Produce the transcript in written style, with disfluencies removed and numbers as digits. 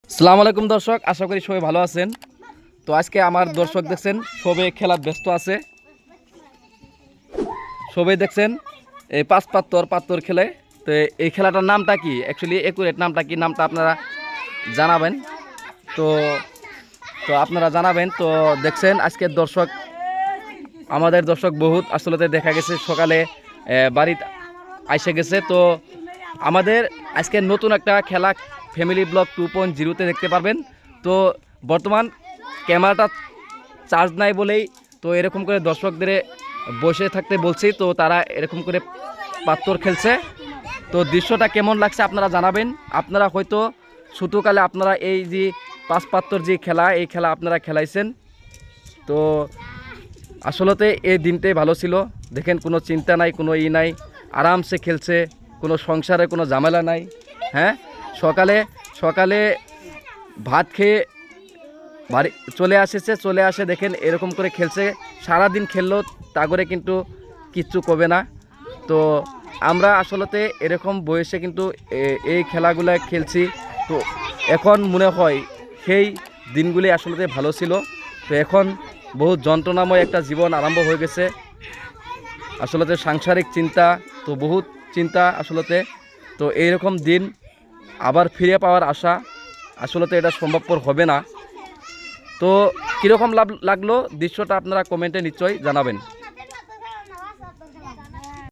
আসসালামু আলাইকুম দর্শক, আশা করি সবাই ভালো আছেন। তো আজকে আমার দর্শক দেখছেন সবাই খেলার ব্যস্ত আছে। সবাই দেখছেন এই পাঁচ পাত্তর খেলে। তো এই খেলাটার নামটা কি, অ্যাকচুয়ালি একুরেট নামটা কি, নামটা আপনারা জানাবেন। তো তো আপনারা জানাবেন। তো দেখছেন আজকের দর্শক, আমাদের দর্শক বহুত আসলে দেখা গেছে সকালে বাড়িতে আইসে গেছে। তো আমাদের আজকে নতুন একটা খেলা ফ্যামিলি ব্লগ 2.0-তে দেখতে পারবেন। তো বর্তমান ক্যামেরাটা চার্জ নাই বলেই তো এরকম করে দর্শকদের বসে থাকতে বলছি। তো তারা এরকম করে পাত্তর খেলছে। তো দৃশ্যটা কেমন লাগছে আপনারা জানাবেন। আপনারা হয়তো ছোটোকালে আপনারা এই যে পাঁচ পাত্তর যে খেলা, এই খেলা আপনারা খেলাইছেন। তো আসলতে এই দিনটাই ভালো ছিল। দেখেন কোনো চিন্তা নাই, কোনো নাই, আরামসে খেলছে, কোনো সংসারে কোনো ঝামেলা নাই। হ্যাঁ, সকালে সকালে ভাত খেয়ে বাড়ি চলে আসে দেখেন এরকম করে খেলছে। সারাদিন খেললো তা করে কিন্তু কিচ্ছু কবে না। তো আমরা আসলতে এরকম বয়সে কিন্তু এই খেলাগুলো খেলছি। তো এখন মনে হয় সেই দিনগুলি আসলতে ভালো ছিল। তো এখন বহু যন্ত্রণাময় একটা জীবন আরম্ভ হয়ে গেছে। আসলতে সাংসারিক চিন্তা, তো বহুত চিন্তা আসলতে। তো এইরকম দিন আবার ফিরে পাওয়ার আশা আসলতে এটা সম্ভবপর হবে না। তো কীরকম লাগলো দৃশ্যটা আপনারা কমেন্টে নিশ্চয়ই জানাবেন।